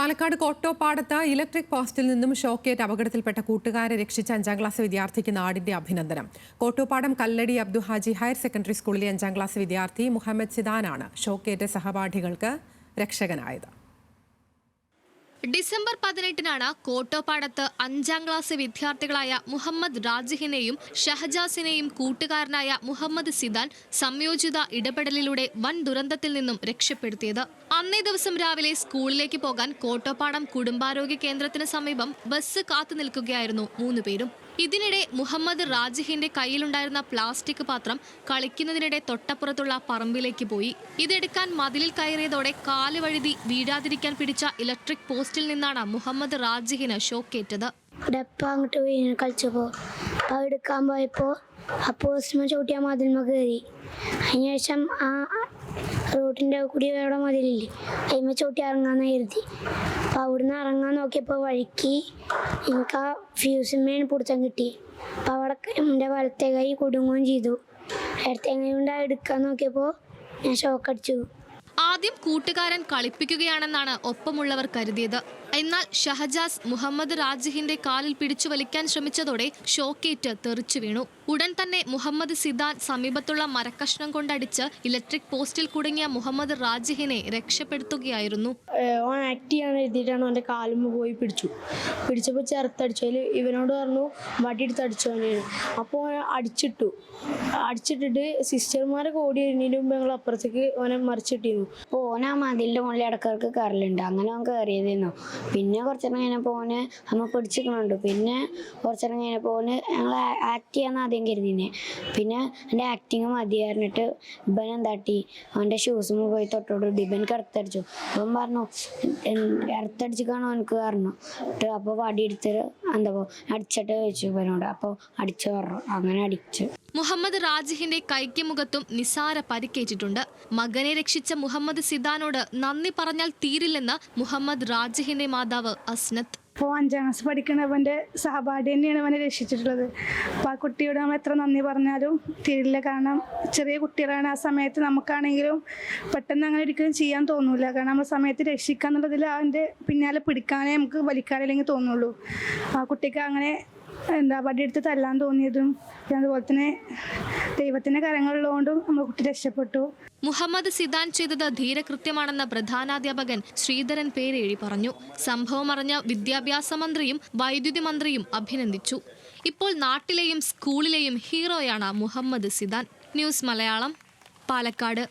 Palakkad കോട്ടോപ്പാടത്ത് electric പോസ്റ്റിൽ നിന്നും ഷോക്കേറ്റ് അപകടത്തിൽപ്പെട്ട കൂട്ടുകാരെ രക്ഷിച്ച 5ാം ക്ലാസ് വിദ്യാർത്ഥിക്ക് നാടിന്റെ അഭിനന്ദനം. കോട്ടോപ്പാടം കല്ലടി അബ്ദു ഹാജി ഹയർ സെക്കൻഡറി സ്കൂളിലെ 5ാം ക്ലാസ് വിദ്യാർത്ഥി മുഹമ്മദ് സിദാനാണ് ഷോക്കേറ്റ് സഹപാഠികൾക്ക് രക്ഷകനായത്. ഡിസംബർ 18-നാണ് കോട്ടോപ്പാടത്ത് 5ാം ക്ലാസ് വിദ്യാർത്ഥികളായ മുഹമ്മദ് റാജിഹിനെയും ഷഹജാസിനെയും കൂട്ടുകാരനായ മുഹമ്മദ് സിദാൻ സംയോജിത ഇടപെടലിലൂടെ വൻ ദുരന്തത്തിൽ നിന്നും രക്ഷപ്പെടുത്തിയത്. അന്നേ ദിവസം രാവിലെ സ്കൂളിലേക്ക് പോകാൻ കോട്ടോപ്പാടം കുടുംബാരോഗ്യ കേന്ദ്രത്തിന് സമീപം ബസ് കാത്തു നിൽക്കുകയായിരുന്നു 3 പേരും. ഇതിനിടെ മുഹമ്മദ് റാജിഹിന്റെ കയ്യിലുണ്ടായിരുന്ന പ്ലാസ്റ്റിക് പാത്രം കളിക്കുന്നതിനിടെ തൊട്ടപ്പുറത്തുള്ള പറമ്പിലേക്ക് പോയി. ഇതെടുക്കാൻ മതിലിൽ കയറിയതോടെ കാല് വഴുതി വീഴാതിരിക്കാൻ പിടിച്ച ഇലക്ട്രിക് പോസ്റ്റിൽ നിന്നാണ് മുഹമ്മദ് റാജിഹിന് ഷോക്കേറ്റത്. അങ്ങോട്ട് കളിച്ചപ്പോ എടുക്കാൻ പോയപ്പോ ആ പോസ്റ്റിമ ചവിട്ടിയ മതിൽമ കയറി. അതിനുശേഷം ആ റോഡിന്റെ കൂടി അവിടെ മതിലില്ലേ അതിമ ചവിട്ടി ഇറങ്ങാന്ന് കരുതി. അപ്പൊ അവിടുന്ന് ഇറങ്ങാൻ നോക്കിയപ്പോ വഴിക്ക് എനിക്ക് ആ ഫ്യൂസിന്മേന് പിടുത്തം കിട്ടി. അപ്പൊ അവിടെ എൻ്റെ വലത്തെ കൈ കുടുങ്ങുകയും ചെയ്തു. ഇടത്തെ കൈ കൊണ്ട് എടുക്കാൻ നോക്കിയപ്പോ ഞാൻ ഷോക്കടിച്ചു. ആദ്യം കൂട്ടുകാരൻ കളിപ്പിക്കുകയാണെന്നാണ് ഒപ്പമുള്ളവർ കരുതിയത്. എന്നാൽ ഷഹജാസ് മുഹമ്മദ് റാജിഹിന്റെ കാലിൽ പിടിച്ചു വലിക്കാൻ ശ്രമിച്ചതോടെ ഷോക്കേറ്റ് തെറിച്ചു വീണു. ഉടൻ തന്നെ മുഹമ്മദ് സിദാൻ സമീപത്തുള്ള മരക്കഷ്ണം കൊണ്ടടിച്ച് ഇലക്ട്രിക് പോസ്റ്റിൽ കുടുങ്ങിയ മുഹമ്മദ് റാജിഹിനെ രക്ഷപ്പെടുത്തുകയായിരുന്നു. ആക്ട് ചെയ്യാൻ എഴുതിയിട്ടാണ് അവൻ്റെ കാലുമ്പ് പോയി പിടിച്ചപ്പോൾ ചെറുത്തടിച്ചതിൽ ഇവനോട് പറഞ്ഞു വടിയെടുത്ത് അടിച്ചവനാണ്. അപ്പോൾ അടിച്ചിട്ടിട്ട് സിസ്റ്റർമാരെ ഓടി എഴുന്നതിന് മുമ്പ് ഞങ്ങൾ അപ്പുറത്തേക്ക് ഓനെ മറിച്ചിട്ടിരുന്നു. അപ്പോൾ ഓന ആ മതിലിൻ്റെ മുകളിൽ ഇടക്കിടക്ക് കയറലുണ്ട്. അങ്ങനെ അവൻ കയറിയതായിരുന്നു. പിന്നെ കുറച്ചേരം കഴിഞ്ഞപ്പോൾ ഓന് നമ്മൾ പിടിച്ചിരിക്കണുണ്ട്. പിന്നെ കുറച്ചേരം കഴിഞ്ഞപ്പോൾ ഓന് ഞങ്ങൾ ആക്ട് ചെയ്യാൻ ആദ്യം കരുതിനെ. പിന്നെ എൻ്റെ ആക്ടിങ് മതിയായിരുന്നിട്ട് ഇവൻ എന്താട്ടി അവൻ്റെ ഷൂസും പോയി തൊട്ടോട് ഇവൻ കറുത്തടിച്ചു. അവൻ പറഞ്ഞു കറുത്തടിച്ചിക്കാണോ എനിക്ക് പറഞ്ഞു. അപ്പോൾ വടി എടുത്തിട്ട് എന്താ അടിച്ചിട്ട് ചോദിച്ചു ഇവനോട്. അപ്പോൾ അടിച്ചു പറഞ്ഞു. അങ്ങനെ അടിച്ചു. മുഹമ്മദ് റാജിഹിന്റെ കൈക്ക് മുഖത്തും നിസാര പരിക്കേറ്റിട്ടുണ്ട്. മകനെ രക്ഷിച്ച മുഹമ്മദ് സിദാനോട് നന്ദി പറഞ്ഞാൽ തീരില്ലെന്ന് മുഹമ്മദ് റാജിഹിന്റെ മാതാവ് അസ്നത്ത്. ഇപ്പോൾ 5ാം ക്ലാസ് പഠിക്കുന്നവൻ്റെ സഹപാഠി തന്നെയാണ് അവനെ രക്ഷിച്ചിട്ടുള്ളത്. അപ്പോൾ ആ കുട്ടിയോട് നമ്മൾ എത്ര നന്ദി പറഞ്ഞാലും തീരില്ല. കാരണം ചെറിയ കുട്ടികളാണ്. ആ സമയത്ത് നമുക്കാണെങ്കിലും പെട്ടെന്ന് അങ്ങനെ ഒരിക്കലും ചെയ്യാൻ തോന്നില്ല. കാരണം നമ്മൾ സമയത്ത് രക്ഷിക്കാന്നുള്ളതിൽ അതിൻ്റെ പിന്നാലെ പിടിക്കാനേ നമുക്ക് വലിക്കാനല്ലെങ്കിൽ തോന്നുള്ളൂ. ആ കുട്ടിക്ക് അങ്ങനെ വടിയെടുത്ത് തല്ലാൻ തോന്നിയതും അതുപോലെ തന്നെ ദൈവത്തിന്റെ കരങ്ങളിലുകൊണ്ടും നമ്മുടെ കുട്ടി രക്ഷപ്പെട്ടു. മുഹമ്മദ് സിദാൻ ചെയ്തത് ധീരകൃത്യമാണെന്ന് പ്രധാനാധ്യാപകൻ ശ്രീധരൻ പേരേഴി പറഞ്ഞു. സംഭവം അറിഞ്ഞ വിദ്യാഭ്യാസ മന്ത്രിയും വൈദ്യുതി മന്ത്രിയും അഭിനന്ദിച്ചു. ഇപ്പോൾ നാട്ടിലെയും സ്കൂളിലെയും ഹീറോയാണ് മുഹമ്മദ് സിദാൻ. ന്യൂസ് മലയാളം, പാലക്കാട്.